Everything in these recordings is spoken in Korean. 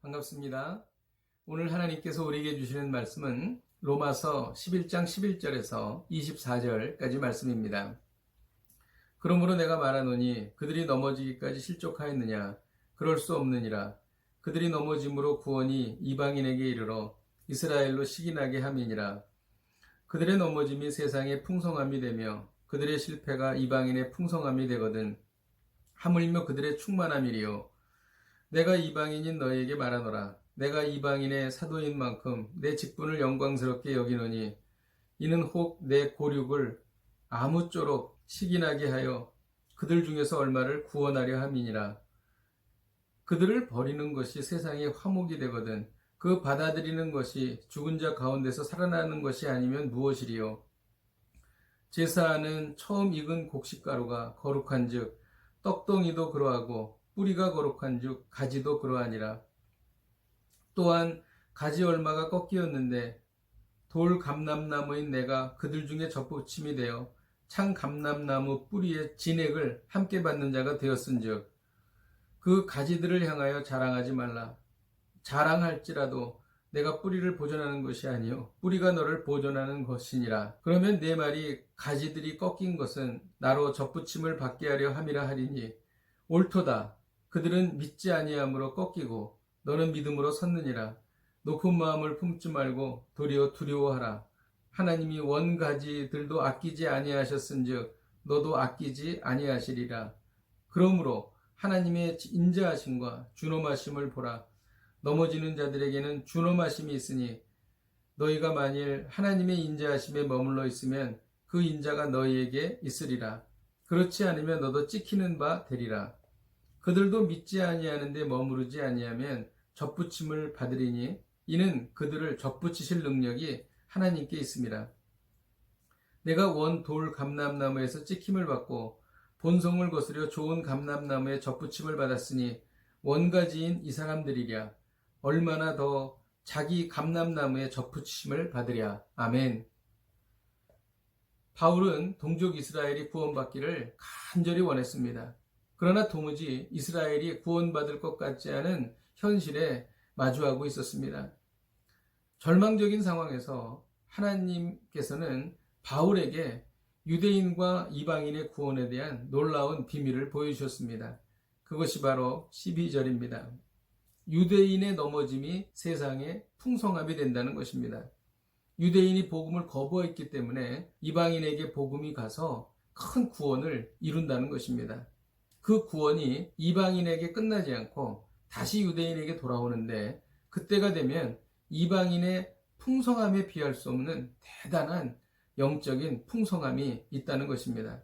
반갑습니다. 오늘 하나님께서 우리에게 주시는 말씀은 로마서 11장 11절에서 24절까지 말씀입니다. 그러므로 내가 말하노니 그들이 넘어지기까지 실족하였느냐? 그럴 수 없느니라. 그들이 넘어짐으로 구원이 이방인에게 이르러 이스라엘로 시기나게 함이니라. 그들의 넘어짐이 세상의 풍성함이 되며 그들의 실패가 이방인의 풍성함이 되거든 하물며 그들의 충만함이리요. 내가 이방인인 너희에게 말하노라. 내가 이방인의 사도인 만큼 내 직분을 영광스럽게 여기노니 이는 혹 내 고륙을 아무쪼록 시기나게 하여 그들 중에서 얼마를 구원하려 함이니라. 그들을 버리는 것이 세상의 화목이 되거든 그 받아들이는 것이 죽은 자 가운데서 살아나는 것이 아니면 무엇이리요. 제사하는 처음 익은 곡식가루가 거룩한즉 떡덩이도 그러하고 뿌리가 거룩한즉 가지도 그러하니라. 또한 가지 얼마가 꺾이었는데 돌 감람나무인 내가 그들 중에 접붙임이 되어 창 감람나무 뿌리의 진액을 함께 받는 자가 되었은즉 그 가지들을 향하여 자랑하지 말라. 자랑할지라도 내가 뿌리를 보존하는 것이 아니요 뿌리가 너를 보존하는 것이니라. 그러면 내 말이 가지들이 꺾인 것은 나로 접붙임을 받게 하려 함이라 하리니 옳도다. 그들은 믿지 아니함으로 꺾이고 너는 믿음으로 섰느니라. 높은 마음을 품지 말고 도리어 두려워하라. 하나님이 원가지들도 아끼지 아니하셨은즉 너도 아끼지 아니하시리라. 그러므로 하나님의 인자하심과 준엄하심을 보라. 넘어지는 자들에게는 준엄하심이 있으니 너희가 만일 하나님의 인자하심에 머물러 있으면 그 인자가 너희에게 있으리라. 그렇지 않으면 너도 찍히는 바 되리라. 그들도 믿지 아니하는데 머무르지 아니하면 접붙임을 받으리니 이는 그들을 접붙이실 능력이 하나님께 있습니다. 내가 원 돌 감람나무에서 찍힘을 받고 본성을 거스려 좋은 감람나무에 접붙임을 받았으니 원가지인 이 사람들이랴. 얼마나 더 자기 감람나무에 접붙임을 받으랴. 아멘. 바울은 동족 이스라엘이 구원받기를 간절히 원했습니다. 그러나 도무지 이스라엘이 구원받을 것 같지 않은 현실에 마주하고 있었습니다. 절망적인 상황에서 하나님께서는 바울에게 유대인과 이방인의 구원에 대한 놀라운 비밀을 보여주셨습니다. 그것이 바로 12절입니다. 유대인의 넘어짐이 세상의 풍성함이 된다는 것입니다. 유대인이 복음을 거부했기 때문에 이방인에게 복음이 가서 큰 구원을 이룬다는 것입니다. 그 구원이 이방인에게 끝나지 않고 다시 유대인에게 돌아오는데 그때가 되면 이방인의 풍성함에 비할 수 없는 대단한 영적인 풍성함이 있다는 것입니다.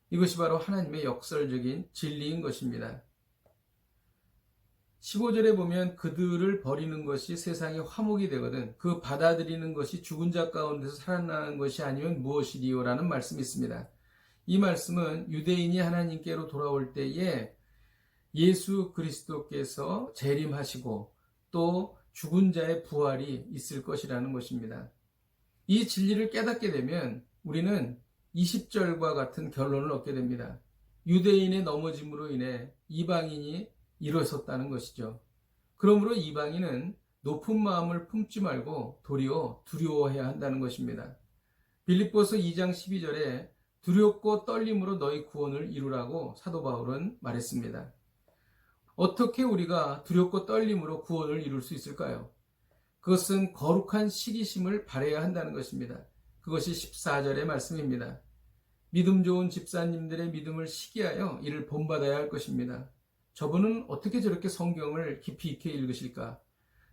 이것이 바로 하나님의 역설적인 진리인 것입니다. 15절에 보면 그들을 버리는 것이 세상의 화목이 되거든 그 받아들이는 것이 죽은 자 가운데서 살아나는 것이 아니면 무엇이리요 라는 말씀이 있습니다. 이 말씀은 유대인이 하나님께로 돌아올 때에 예수 그리스도께서 재림하시고 또 죽은 자의 부활이 있을 것이라는 것입니다. 이 진리를 깨닫게 되면 우리는 20절과 같은 결론을 얻게 됩니다. 유대인의 넘어짐으로 인해 이방인이 일어섰다는 것이죠. 그러므로 이방인은 높은 마음을 품지 말고 도리어 두려워해야 한다는 것입니다. 빌립보서 2장 12절에 두렵고 떨림으로 너희 구원을 이루라고 사도 바울은 말했습니다. 어떻게 우리가 두렵고 떨림으로 구원을 이룰 수 있을까요? 그것은 거룩한 시기심을 발해야 한다는 것입니다. 그것이 14절의 말씀입니다. 믿음 좋은 집사님들의 믿음을 시기하여 이를 본받아야 할 것입니다. 저분은 어떻게 저렇게 성경을 깊이 있게 읽으실까?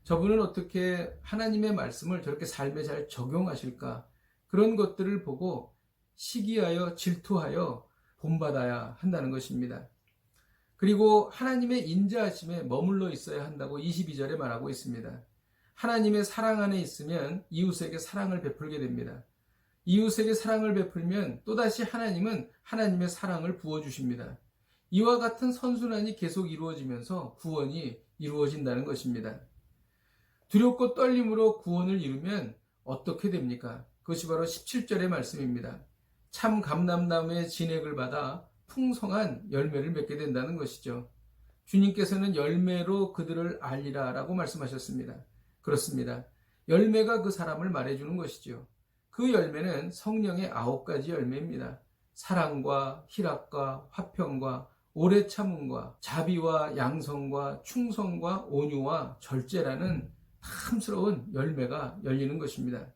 저분은 어떻게 하나님의 말씀을 저렇게 삶에 잘 적용하실까? 그런 것들을 보고 시기하여 질투하여 본받아야 한다는 것입니다. 그리고 하나님의 인자하심에 머물러 있어야 한다고 22절에 말하고 있습니다. 하나님의 사랑 안에 있으면 이웃에게 사랑을 베풀게 됩니다. 이웃에게 사랑을 베풀면 또다시 하나님은 하나님의 사랑을 부어주십니다. 이와 같은 선순환이 계속 이루어지면서 구원이 이루어진다는 것입니다. 두렵고 떨림으로 구원을 이루면 어떻게 됩니까? 그것이 바로 17절의 말씀입니다. 참 감람나무의 진액을 받아 풍성한 열매를 맺게 된다는 것이죠. 주님께서는 열매로 그들을 알리라 라고 말씀하셨습니다. 그렇습니다. 열매가 그 사람을 말해주는 것이죠. 그 열매는 성령의 9가지 열매입니다. 사랑과 희락과 화평과 오래 참음과 자비와 양성과 충성과 온유와 절제라는 탐스러운 열매가 열리는 것입니다.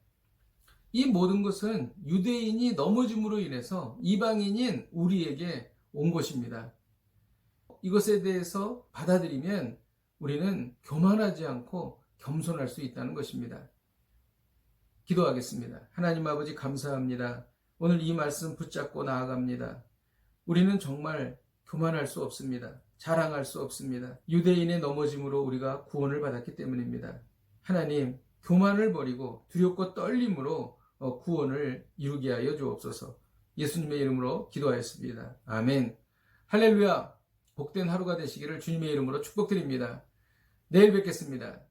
이 모든 것은 유대인이 넘어짐으로 인해서 이방인인 우리에게 온 것입니다. 이것에 대해서 받아들이면 우리는 교만하지 않고 겸손할 수 있다는 것입니다. 기도하겠습니다. 하나님 아버지 감사합니다. 오늘 이 말씀 붙잡고 나아갑니다. 우리는 정말 교만할 수 없습니다. 자랑할 수 없습니다. 유대인의 넘어짐으로 우리가 구원을 받았기 때문입니다. 하나님, 교만을 버리고 두렵고 떨림으로 구원을 이루게 하여 주옵소서. 예수님의 이름으로 기도하였습니다. 아멘. 할렐루야. 복된 하루가 되시기를 주님의 이름으로 축복드립니다. 내일 뵙겠습니다.